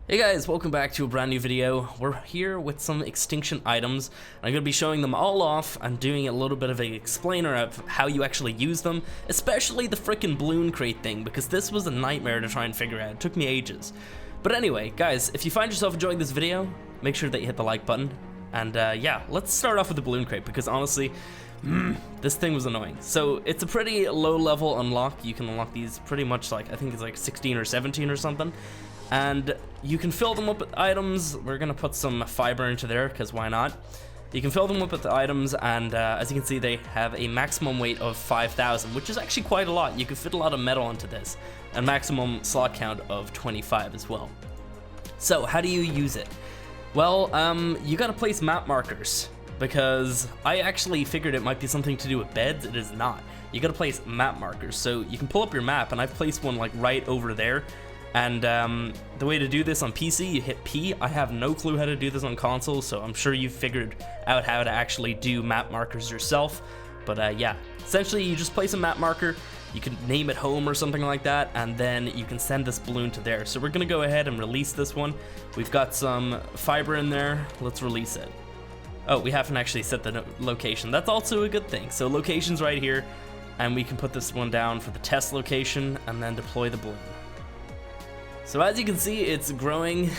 Hey guys, welcome back to a brand new video. We're here with some Extinction items. I'm going to be showing them all off and doing a little bit of an explainer of how you actually use them, especially the frickin' balloon crate thing, because this was a nightmare to try and figure out. It took me ages. But anyway, guys, if you find yourself enjoying this video, make sure that you hit the like button. And yeah, let's start off with the balloon crate, because honestly, this thing was annoying. So it's a pretty low level unlock. You can unlock these pretty much like, I think it's like 16 or 17 or something. And you can fill them up with items. We're gonna put some fiber into there, because why not? You can fill them up with items, and as you can see, they have a maximum weight of 5,000, which is actually quite a lot. You can fit a lot of metal into this, and maximum slot count of 25 as well. So how do you use it? Well, you gotta place map markers, because I actually figured it might be something to do with beds. It is not. You gotta place map markers. So you can pull up your map, and I've placed one like right over there. And the way to do this on PC, you hit P. I have no clue how to do this on console, so I'm sure you've figured out how to actually do map markers yourself. But yeah, essentially you just place a map marker, you can name it home or something like that, and then you can send this balloon to there. So we're gonna go ahead and release this one. We've got some fiber in there, let's release it. Oh, we haven't actually set the location. That's also a good thing. So location's right here, and we can put this one down for the test location and then deploy the balloon. So as you can see, it's growing.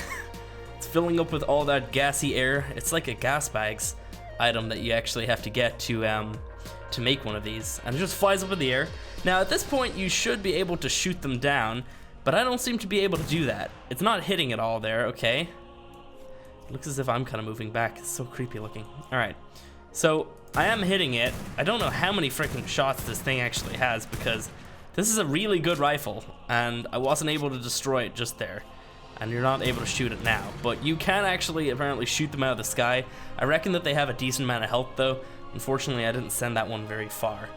It's filling up with all that gassy air. It's like a gas bags item that you actually have to get to make one of these, and it just flies up in the air. Now at this point, you should be able to shoot them down, but I don't seem to be able to do that. It's not hitting it all there. Okay. It looks as if I'm kind of moving back. It's so creepy looking. All right. So I am hitting it. I don't know how many freaking shots this thing actually has, because this is a really good rifle, and I wasn't able to destroy it just there. And you're not able to shoot it now, but you can actually apparently shoot them out of the sky. I reckon that they have a decent amount of health though. Unfortunately, I didn't send that one very far.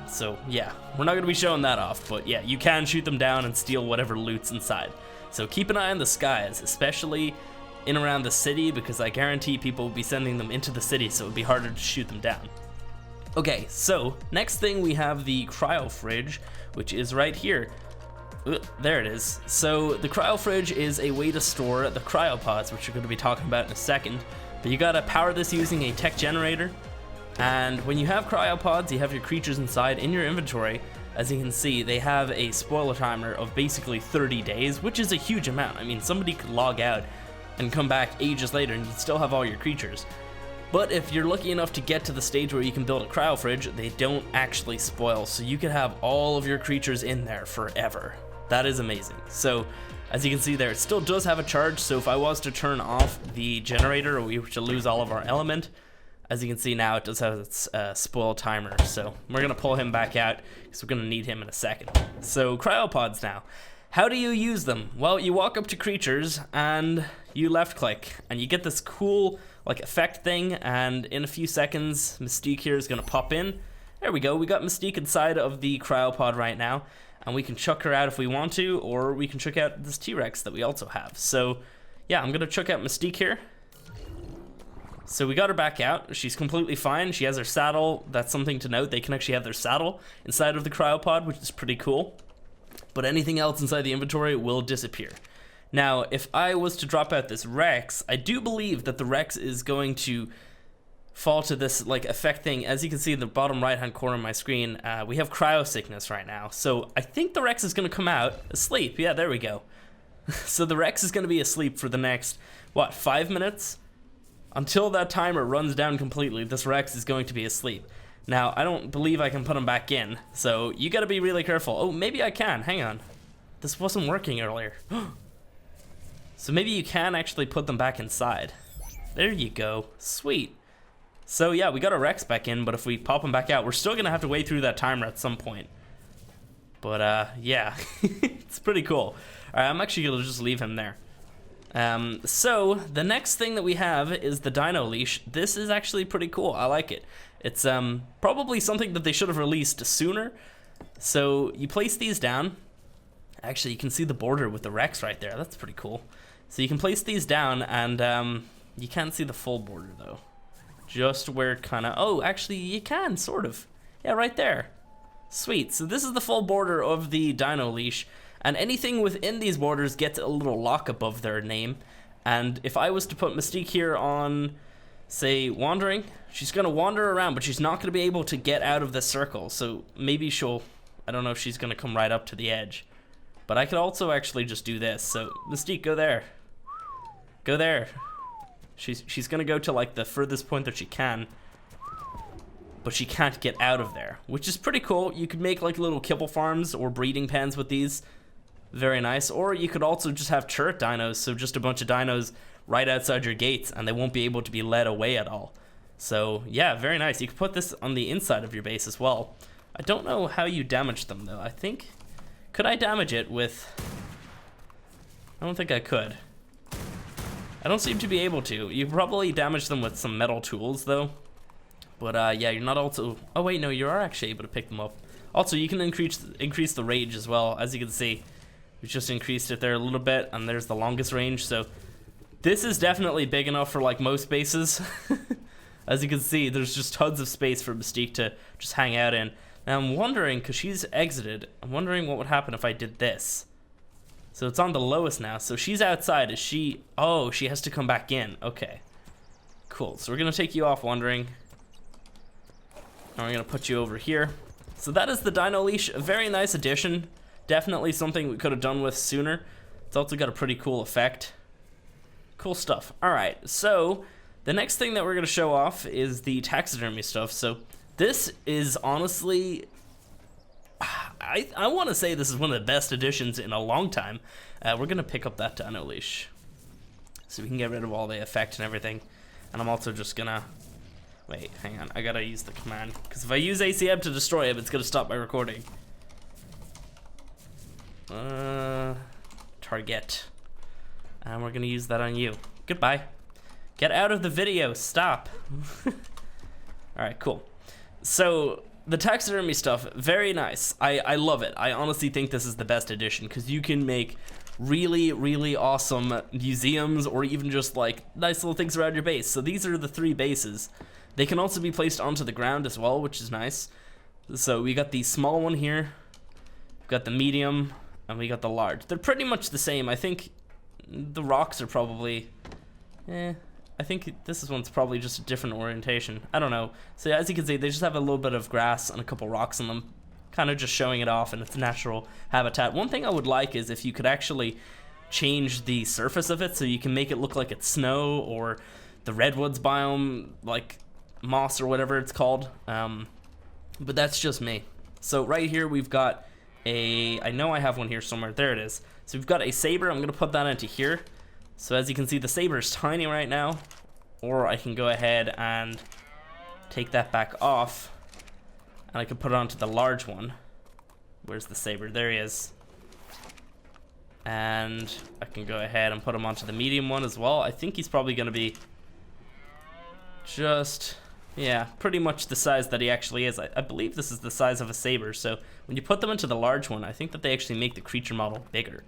So yeah, we're not gonna be showing that off, but yeah, you can shoot them down and steal whatever loot's inside. So keep an eye on the skies, especially in around the city, because I guarantee people will be sending them into the city, so it would be harder to shoot them down. Okay, so next thing we have the cryo fridge, which is right here. There it is. So the cryo fridge is a way to store the cryopods, which we're going to be talking about in a second. But you gotta power this using a tech generator. And when you have cryopods, you have your creatures inside in your inventory. As you can see, they have a spoiler timer of basically 30 days, which is a huge amount. I mean, somebody could log out and come back ages later and you'd still have all your creatures. But if you're lucky enough to get to the stage where you can build a cryo fridge, they don't actually spoil, so you can have all of your creatures in there forever. That is amazing. So as you can see there, it still does have a charge, so if I was to turn off the generator, or we were to lose all of our element, as you can see now, it does have its spoil timer. So we're gonna pull him back out because we're gonna need him in a second. So cryopods now. How do you use them? Well, you walk up to creatures and you left click, and you get this cool like effect thing, and in a few seconds Mystique here is gonna pop in. There we go, we got Mystique inside of the cryopod right now, and we can chuck her out if we want to, or we can chuck out this T-Rex that we also have. So yeah, I'm gonna chuck out Mystique here. So we got her back out. She's completely fine. She has her saddle. That's something to note. They can actually have their saddle inside of the cryopod, which is pretty cool. But anything else inside the inventory will disappear. Now, if I was to drop out this Rex, I do believe that the Rex is going to fall to this like effect thing. As you can see in the bottom right hand corner of my screen, we have cryo sickness right now. So I think the Rex is gonna come out asleep. Yeah, there we go. So the Rex is gonna be asleep for the next, what, 5 minutes? Until that timer runs down completely, this Rex is going to be asleep. Now, I don't believe I can put him back in, so you gotta be really careful. Oh, maybe I can, hang on. This wasn't working earlier. So maybe you can actually put them back inside. There you go, sweet. So yeah, we got our Rex back in, but if we pop him back out, we're still gonna have to wait through that timer at some point. But yeah, it's pretty cool. All right, I'm actually gonna just leave him there. So the next thing that we have is the Dino leash. This is actually pretty cool, I like it. It's probably something that they should have released sooner. So you place these down. Actually, you can see the border with the Rex right there. That's pretty cool. So you can place these down, and you can't see the full border though. Just where it kind of, oh, actually you can, sort of. Yeah, right there. Sweet, so this is the full border of the Dino leash. and anything within these borders gets a little lock above their name. And if I was to put Mystique here on, say, Wandering, she's going to wander around, but she's not going to be able to get out of the circle. So maybe she'll, I don't know if she's going to come right up to the edge. But I could also actually just do this. So Mystique, go there. Go there. She's going to go to like the furthest point that she can. But she can't get out of there, which is pretty cool. You could make like little kibble farms or breeding pens with these. Very nice. Or you could also just have turret dinos, so just a bunch of dinos right outside your gates, and they won't be able to be led away at all. So yeah, very nice. You could put this on the inside of your base as well. I don't know how you damage them though. I think, could I damage it with, I don't think I could. I don't seem to be able to. You probably damage them with some metal tools though. But yeah, you're not also, oh wait, no, you are actually able to pick them up. Also, you can increase the range as well. As you can see, we just increased it there a little bit, and there's the longest range. So this is definitely big enough for like most bases. As you can see, there's just tons of space for Mystique to just hang out in. Now I'm wondering, because she's exited, I'm wondering what would happen if I did this. So it's on the lowest now, so she's outside. Is she, oh, she has to come back in. Okay, cool. So we're gonna take you off Wandering. And we're gonna put you over here. So that is the Dino Leash, a very nice addition. Definitely something we could have done with sooner. It's also got a pretty cool effect. Cool stuff. All right, so the next thing that we're gonna show off is the taxidermy stuff. So this is honestly, I wanna say this is one of the best additions in a long time. We're gonna pick up that Dino Leash so we can get rid of all the effect and everything. And I'm also just gonna, wait, hang on, I gotta use the command, because if I use ACM to destroy him, it's gonna stop my recording. Target. And we're gonna use that on you. Goodbye. Get out of the video, stop. Alright, cool. So, the taxidermy stuff, very nice. I love it. I honestly think this is the best addition, because you can make really, really awesome museums, or even just like nice little things around your base. So these are the 3 bases. They can also be placed onto the ground as well, which is nice. So we got the small one here, we've got the medium, and we got the large. They're pretty much the same. I think the rocks are probably, I think this one's probably just a different orientation. I don't know. So as you can see, they just have a little bit of grass and a couple rocks on them, kind of just showing it off in its natural habitat. One thing I would like is if you could actually change the surface of it, so you can make it look like it's snow or the redwoods biome, like moss or whatever it's called. But that's just me. So right here we've got a, I know I have one here somewhere, there it is. So we've got a saber. I'm gonna put that into here. So as you can see, the saber is tiny right now, or I can go ahead and take that back off, and I can put it onto the large one. Where's the saber? There he is. And I can go ahead and put him onto the medium one as well. I think he's probably gonna be just, yeah, pretty much the size that he actually is. I believe this is the size of a saber, so when you put them into the large one, I think that they actually make the creature model bigger.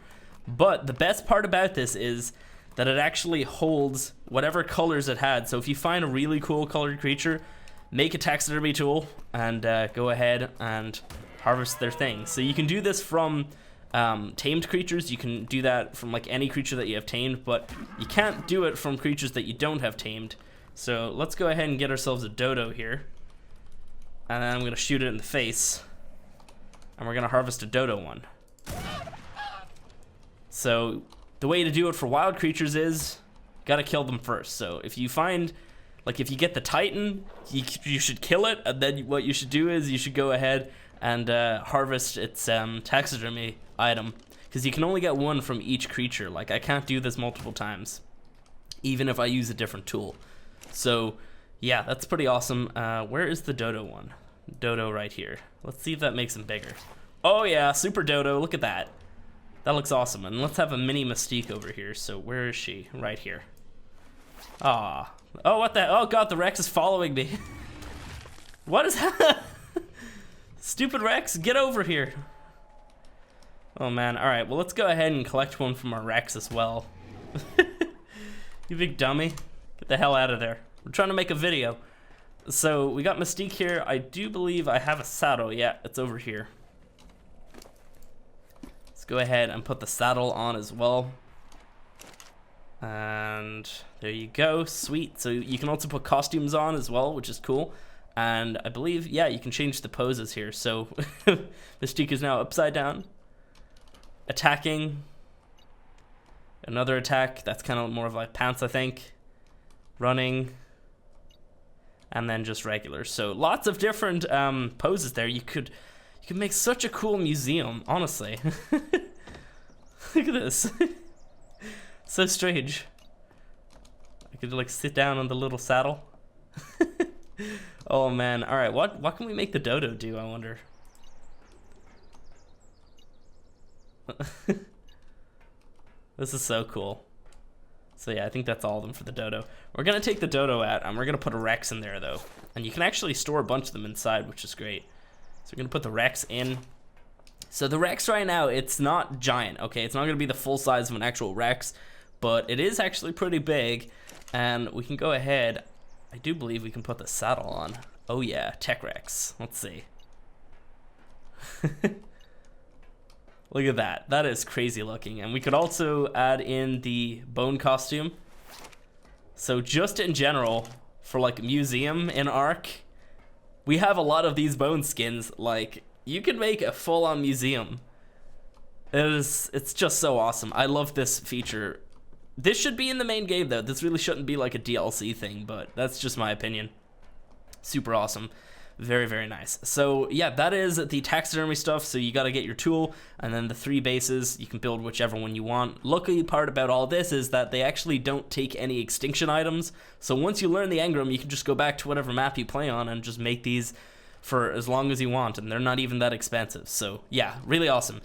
But the best part about this is that it actually holds whatever colors it had. So if you find a really cool colored creature, make a taxidermy tool and go ahead and harvest their thing. So you can do this from tamed creatures. You can do that from like any creature that you have tamed, but you can't do it from creatures that you don't have tamed. So let's go ahead and get ourselves a dodo here, and then I'm gonna shoot it in the face, and we're gonna harvest a dodo one. So the way to do it for wild creatures is gotta kill them first. So if you find, like if you get the Titan, you should kill it, and then what you should do is you should go ahead and harvest its taxidermy item, because you can only get one from each creature. Like I can't do this multiple times, even if I use a different tool. So yeah, that's pretty awesome. Where is the dodo one? Dodo right here. Let's see if that makes him bigger. Oh yeah, super dodo, look at that. That looks awesome. And let's have a mini Mystique over here. So where is she? Right here. Ah. Oh, what the, oh god, the Rex is following me. What is that? Stupid Rex, get over here. Oh man, all right, well let's go ahead and collect one from our Rex as well. You big dummy. Get the hell out of there. We're trying to make a video. So we got Mystique here. I do believe I have a saddle. Yeah, it's over here. Let's go ahead and put the saddle on as well. And there you go, sweet. So you can also put costumes on as well, which is cool. And I believe, yeah, you can change the poses here. So Mystique is now upside down, attacking, another attack. That's kind of more of like pounce, I think. Running, and then just regular. So lots of different poses there. You could make such a cool museum, honestly. Look at this. So strange. I could like sit down on the little saddle. Oh man. All right, what can we make the dodo do, I wonder? This is so cool. So yeah, I think that's all of them for the dodo. We're gonna take the dodo out and we're gonna put a Rex in there though. And you can actually store a bunch of them inside, which is great. So we're gonna put the Rex in. So the Rex right now, it's not giant, okay? It's not gonna be the full size of an actual Rex, but it is actually pretty big. And we can go ahead, I do believe we can put the saddle on. Oh yeah, Tech Rex, let's see. Look at that, that is crazy looking. And we could also add in the bone costume. So just in general, for like museum in Ark, we have a lot of these bone skins. Like, you can make a full-on museum. It's just so awesome. I love this feature. This should be in the main game though. This really shouldn't be like a DLC thing, but that's just my opinion. Super awesome. Very, very nice. So yeah, that is the taxidermy stuff. So you got to get your tool and then the 3 bases. You can build whichever one you want. Lucky part about all this is that they actually don't take any extinction items. So once you learn the engram, you can just go back to whatever map you play on and just make these for as long as you want. And they're not even that expensive. So yeah, really awesome.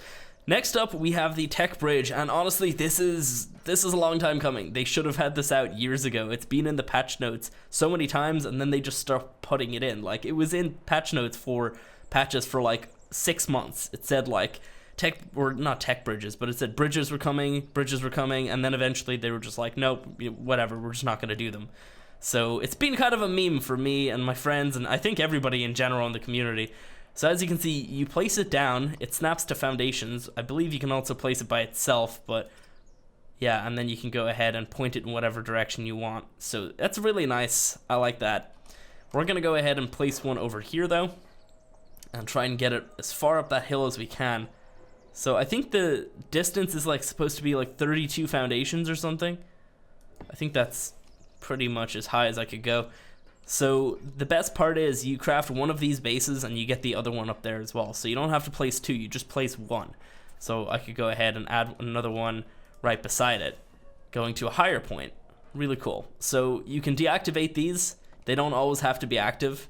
Next up, we have the tech bridge, and honestly, this is a long time coming. They should have had this out years ago. It's been in the patch notes so many times, and then they just stopped putting it in. Like, it was in patch notes for patches for like 6 months. It said like tech, or not tech bridges, but it said bridges were coming, and then eventually they were just like, nope, whatever, we're just not gonna do them. So it's been kind of a meme for me and my friends, and I think everybody in general in the community. So as you can see, you place it down, it snaps to foundations. I believe you can also place it by itself, but yeah, and then you can go ahead and point it in whatever direction you want. So that's really nice. I like that. We're gonna go ahead and place one over here though, and try and get it as far up that hill as we can. So I think the distance is like supposed to be like 32 foundations or something. I think that's pretty much as high as I could go. So the best part is you craft one of these bases and you get the other one up there as well. So you don't have to place 2, you just place 1. So I could go ahead and add another one right beside it, going to a higher point. Really cool. So you can deactivate these. They don't always have to be active,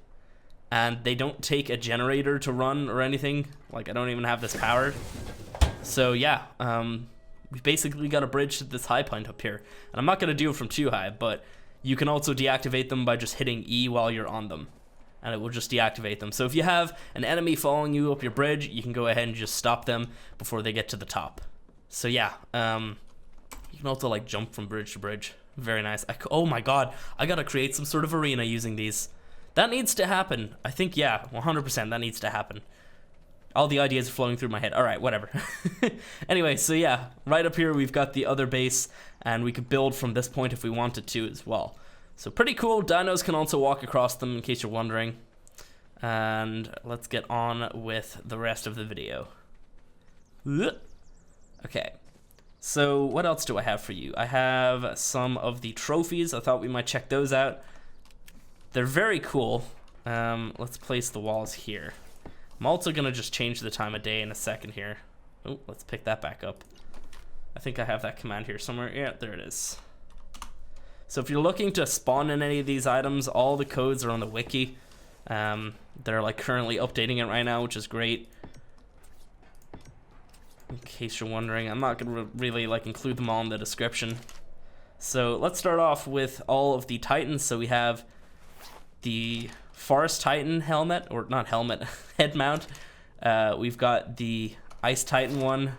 and they don't take a generator to run or anything. Like, I don't even have this powered. So yeah, we basically got a bridge to this high point up here. And I'm not gonna do it from too high, but you can also deactivate them by just hitting E while you're on them, and it will just deactivate them. So if you have an enemy following you up your bridge, you can go ahead and just stop them before they get to the top. So yeah, you can also like jump from bridge to bridge. Very nice. Oh my god, I gotta create some sort of arena using these. That needs to happen. I think, yeah, 100% that needs to happen. All the ideas are flowing through my head. All right, whatever. Anyway, so yeah, right up here we've got the other base, and we could build from this point if we wanted to as well. So pretty cool. Dinos can also walk across them in case you're wondering. And let's get on with the rest of the video. Okay, so what else do I have for you? I have some of the trophies. I thought we might check those out. They're very cool. Let's place the walls here. I'm also gonna just change the time of day in a second here. Oh, let's pick that back up. I think I have that command here somewhere. Yeah, there it is. So if you're looking to spawn in any of these items, all the codes are on the wiki. They're like currently updating it right now, which is great. In case you're wondering, I'm not gonna really like include them all in the description. So let's start off with all of the Titans. So we have the Forest Titan helmet, or not helmet, head mount. We've got the Ice Titan one,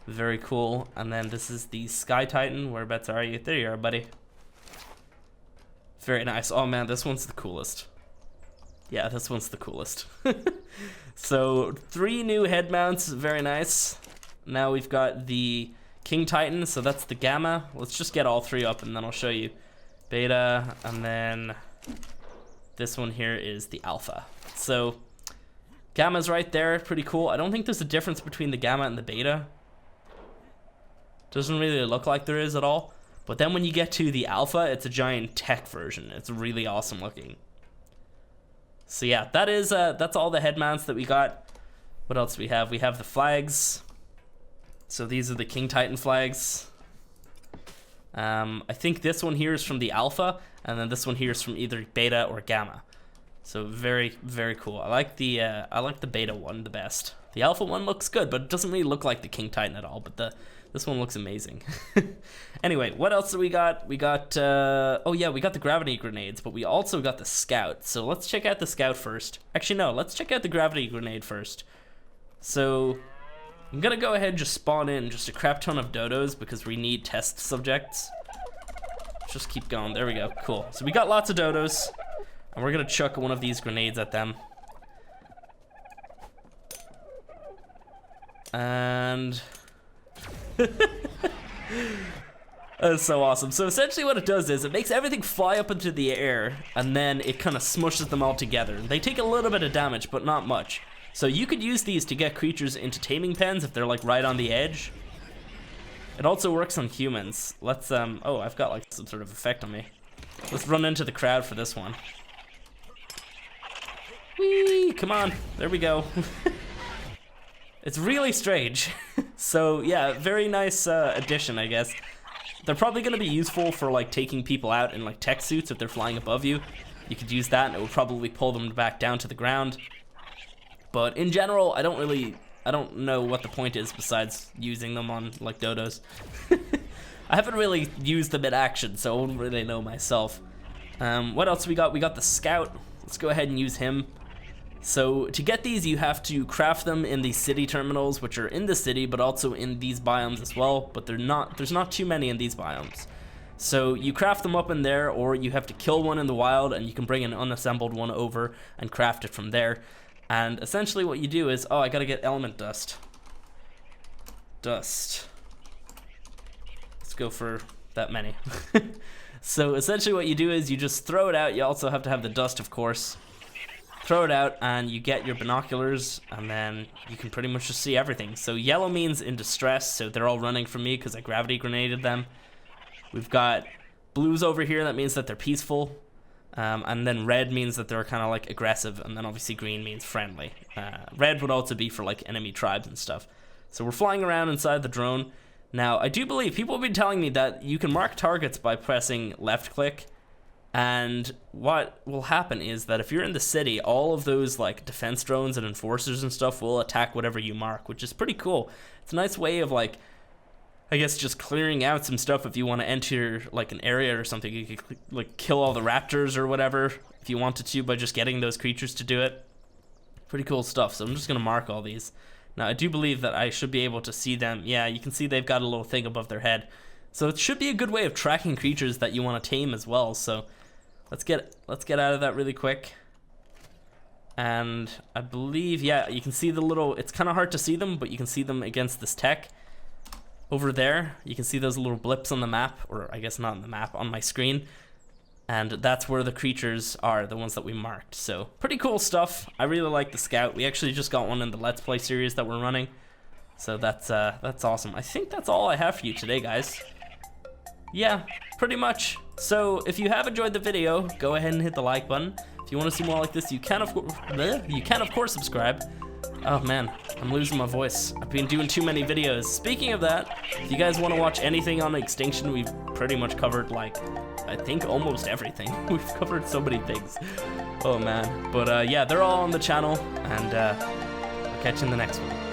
very cool. And then this is the Sky Titan. Whereabouts are you? There you are, buddy. Very nice. Oh man, this one's the coolest. Yeah, this one's the coolest. So 3 new head mounts, very nice. Now we've got the King Titan, so that's the Gamma. Let's just get all three up and then I'll show you. Beta, and then this one here is the Alpha. So Gamma's right there, pretty cool. I don't think there's a difference between the Gamma and the Beta. Doesn't really look like there is at all. But then when you get to the Alpha, it's a giant tech version. It's really awesome looking. So yeah, that is that's all the head mounts that we got. What else do we have? We have the flags. So these are the King Titan flags. I think this one here is from the Alpha, and then this one here is from either Beta or Gamma. So very, very cool. I like the Beta one the best. The Alpha one looks good, but it doesn't really look like the King Titan at all. But this one looks amazing. Anyway, what else do we got? We got oh yeah, we got the gravity grenades, but we also got the Scout. So let's check out the Scout first. Actually, no, let's check out the gravity grenade first. So I'm gonna go ahead and just spawn in just a crap ton of dodos because we need test subjects. Just keep going. There we go. Cool. So we got lots of dodos, and we're gonna chuck one of these grenades at them. And that's so awesome. So essentially what it does is it makes everything fly up into the air, and then it kind of smushes them all together. They take a little bit of damage, but not much. So you could use these to get creatures into taming pens if they're like right on the edge. It also works on humans. Let's oh, I've got like some sort of effect on me. Let's run into the crowd for this one. Whee! Come on, there we go. It's really strange. So yeah, very nice addition, I guess. They're probably gonna be useful for like taking people out in like tech suits if they're flying above you. You could use that and it would probably pull them back down to the ground. But in general, I don't know what the point is besides using them on like dodos. I haven't really used them in action, so I wouldn't really know myself. What else we got? We got the Scout. Let's go ahead and use him. So to get these, you have to craft them in the city terminals, which are in the city, but also in these biomes as well. But there's not too many in these biomes. So you craft them up in there, or you have to kill one in the wild, and you can bring an unassembled one over and craft it from there. And essentially what you do is, oh, I gotta get element dust. Dust. Let's go for that many. So essentially what you do is you just throw it out. You also have to have the dust, of course. Throw it out and you get your binoculars, and then you can pretty much just see everything. So yellow means in distress, so they're all running from me because I gravity grenaded them. We've got blues over here, that means that they're peaceful. And then red means that they're kind of like aggressive, and then obviously green means friendly. Red would also be for like enemy tribes and stuff. So we're flying around inside the drone. Now, I do believe people have been telling me that you can mark targets by pressing left click, and what will happen is that if you're in the city, all of those like defense drones and enforcers and stuff will attack whatever you mark, which is pretty cool. It's a nice way of like, I guess, just clearing out some stuff. If you want to enter like an area or something, you could like kill all the raptors or whatever if you wanted to by just getting those creatures to do it. Pretty cool stuff. So I'm just gonna mark all these. Now I do believe that I should be able to see them. Yeah, you can see they've got a little thing above their head. So it should be a good way of tracking creatures that you want to tame as well. So let's get out of that really quick. And I believe, yeah, you can see the little, it's kind of hard to see them, but you can see them against this tech. Over there, you can see those little blips on the map, or I guess not on the map, on my screen. And that's where the creatures are, the ones that we marked. So pretty cool stuff. I really like the Scout. We actually just got one in the Let's Play series that we're running. So that's awesome. I think that's all I have for you today, guys. Yeah, pretty much. So if you have enjoyed the video, go ahead and hit the like button. If you want to see more like this, you can of course subscribe. Oh man, I'm losing my voice. I've been doing too many videos. Speaking of that, if you guys want to watch anything on Extinction, we've pretty much covered like, I think almost everything. We've covered so many things. Oh man. But yeah, they're all on the channel, and I'll catch you in the next one.